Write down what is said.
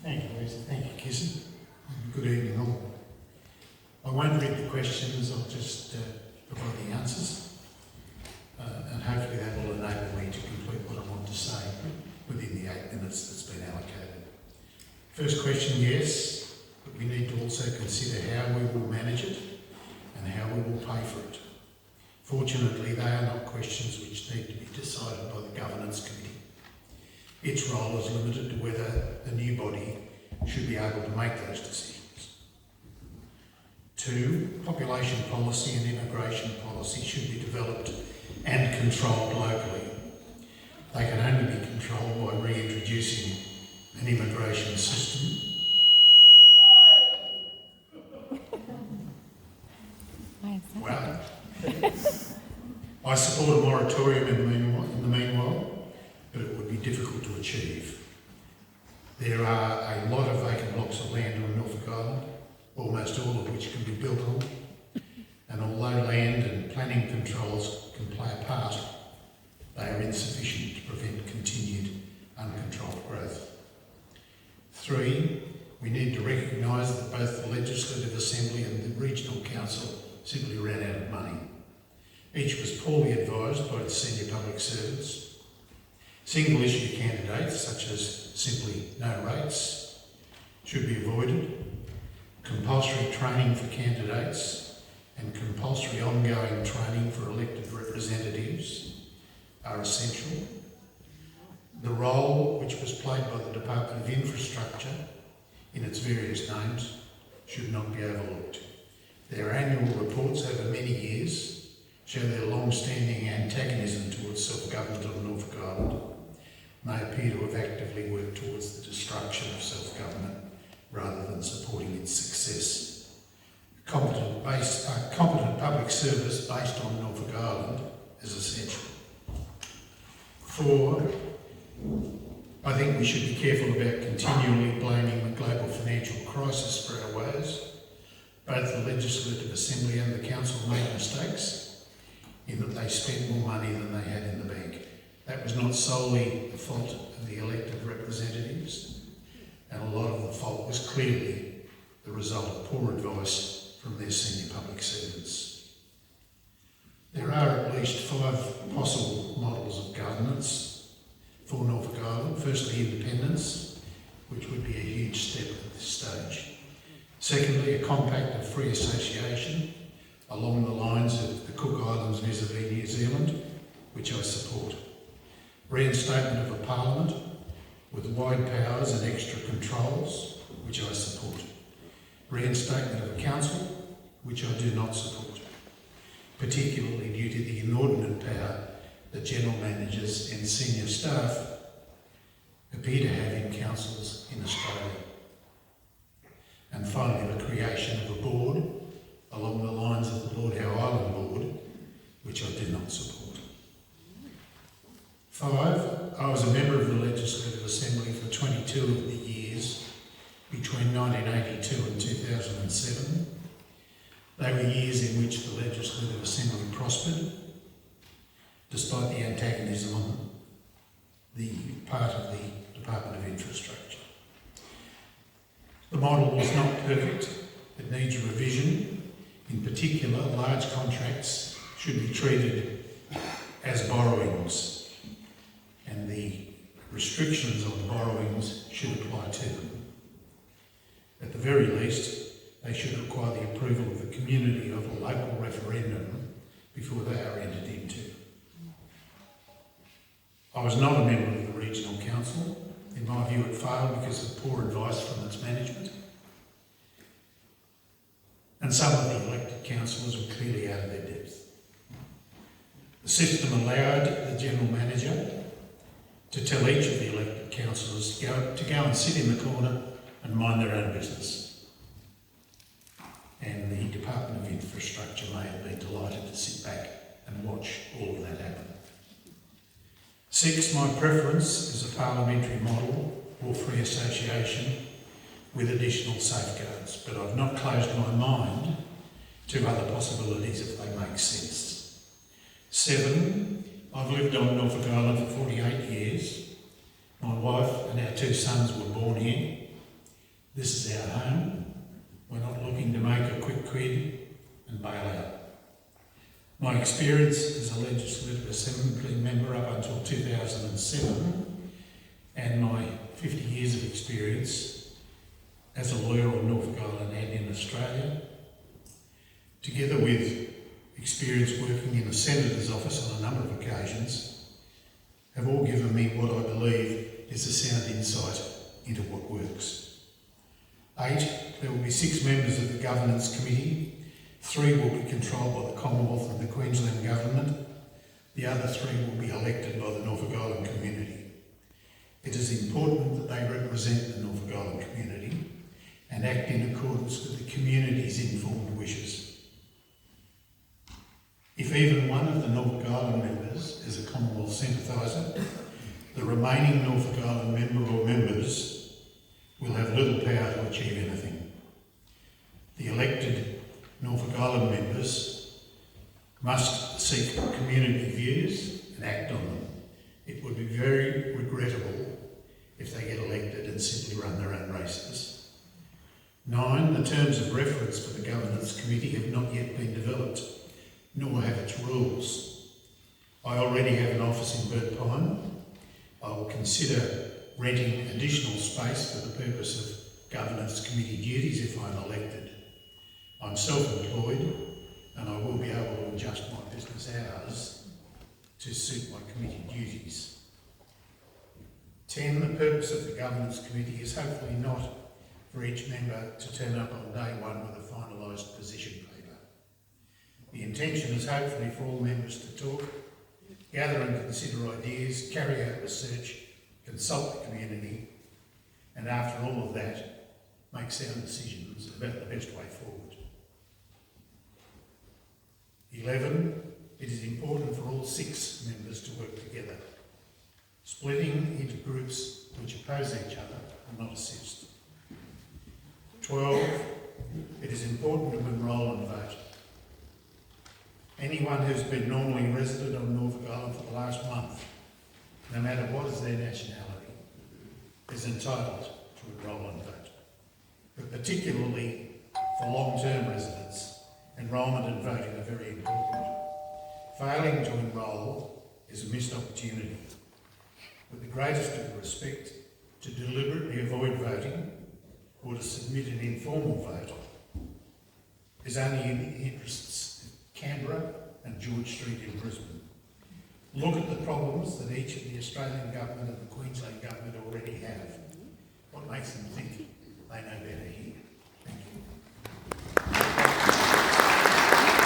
Thank you, Lisa. Thank you, Kizzy. Good evening all. I won't read the questions, I'll just provide the answers. And hopefully that will enable me to complete what I want to say within the 8 minutes that's been allocated. First question, yes, but we need to also consider how we will manage it and how we will pay for it. Fortunately, they are not questions which need to be decided by the Governance Committee. Its role is limited to whether the new body should be able to make those decisions. 2, population policy and immigration policy should be developed and controlled locally. They can only be controlled by reintroducing an immigration system Well, I support a moratorium in the meanwhile, but it would be difficult to achieve. There are a lot of vacant blocks of land on Norfolk Island, almost all of which can be built on, and although land and planning controls can play a part, they are insufficient to prevent continued uncontrolled growth. 3, we need to recognise that both the Legislative Assembly and the Regional Council simply ran out of money. Each was poorly advised by its senior public servants. Single issue candidates, such as simply no rates, should be avoided. Compulsory training for candidates and compulsory ongoing training for elected representatives are essential. The role which was played by the Department of Infrastructure in its various names should not be overlooked. Their annual reports over many years show their long-standing antagonism towards self-government on Norfolk Island. They appear to have actively worked towards the destruction of self-government rather than supporting its success. Competent public service based on Norfolk Island is essential. 4, I think we should be careful about continually blaming the global financial crisis for our woes. Both the Legislative Assembly and the Council made mistakes in that they spent more money than they had in the bank. That was not solely the fault of the elected representatives, and a lot of the fault was clearly the result of poor advice from their senior public servants. There are at least 5 possible models of governance for Norfolk Island. Firstly, independence, which would be a huge step at this stage. Secondly, a compact of free association along the lines of the Cook Islands vis-a-vis New Zealand, which I support. Reinstatement of a parliament with wide powers and extra controls, which I support. Reinstatement of a council, which I do not support, particularly due to the inordinate power that general managers and senior staff appear to have in councils in Australia. And finally, the creation of a board along the lines of the Lord Howe Island Board, which I do not support. 5, I was a member of the Legislative Assembly for 22 of the years between 1982 and 2007. They were years in which the Legislative Assembly prospered, despite the antagonism on the part of the Department of Infrastructure. The model was not perfect, it needs revision. In particular, large contracts should be treated as borrowings, and the restrictions on borrowings should apply to them. At the very least, they should require the approval of the community of a local referendum before they are entered into. I was not a member of the Regional Council. In my view, it failed because of poor advice from its management. And some of the elected councillors were clearly out of their depth. The system allowed the general manager to tell each of the elected councillors to go and sit in the corner and mind their own business. And the Department of Infrastructure may have been delighted to sit back and watch all of that happen. 6, my preference is a parliamentary model or free association with additional safeguards, but I've not closed my mind to other possibilities if they make sense. 7, I've lived on Norfolk Island for 48 years. My wife and our 2 sons were born here. This is our home. We're not looking to make a quick quid and bail out. My experience as a Legislative Assembly member up until 2007 and my 50 years of experience as a lawyer on Norfolk Island and in Australia, together with experience working in the Senator's office on a number of occasions, have all given me what I believe is a sound insight into what works. 8, there will be 6 members of the Governance Committee. 3 will be controlled by the Commonwealth and the Queensland Government. The other 3 will be elected by the Norfolk Island community. It is important that they represent the Norfolk Island community and act in accordance with the community's informed wishes. If even one of the Norfolk Island members is a Commonwealth sympathiser, the remaining Norfolk Island member or members will have little power to achieve anything. The elected Norfolk Island members must seek community views and act on them. It would be very regrettable if they get elected and simply run their own races. 9, the terms of reference for the Governance Committee have not yet been developed, nor have its rules. I already have an office in Burt Pine. I will consider renting additional space for the purpose of Governance Committee duties if I'm elected. I'm self-employed and I will be able to adjust my business hours to suit my committee duties. 10, the purpose of the Governance Committee is hopefully not for each member to turn up on day one with a finalised position paper. The intention is hopefully for all members to talk, gather and consider ideas, carry out research, consult the community, and after all of that, make sound decisions about the best way forward. 11, it is important for all 6 members to work together. Splitting into groups which oppose each other will not assist. 12, it is important to enrol and vote. Anyone who's been normally resident on Norfolk Island for the last month, no matter what is their nationality, is entitled to enrol and vote. But particularly for long-term residents, enrolment and voting are very important. Failing to enrol is a missed opportunity. With the greatest of respect, to deliberately avoid voting or to submit an informal vote is only in the interests of Canberra and George Street in Brisbane. Look at the problems that each of the Australian Government and the Queensland Government already have. What makes them think they know better?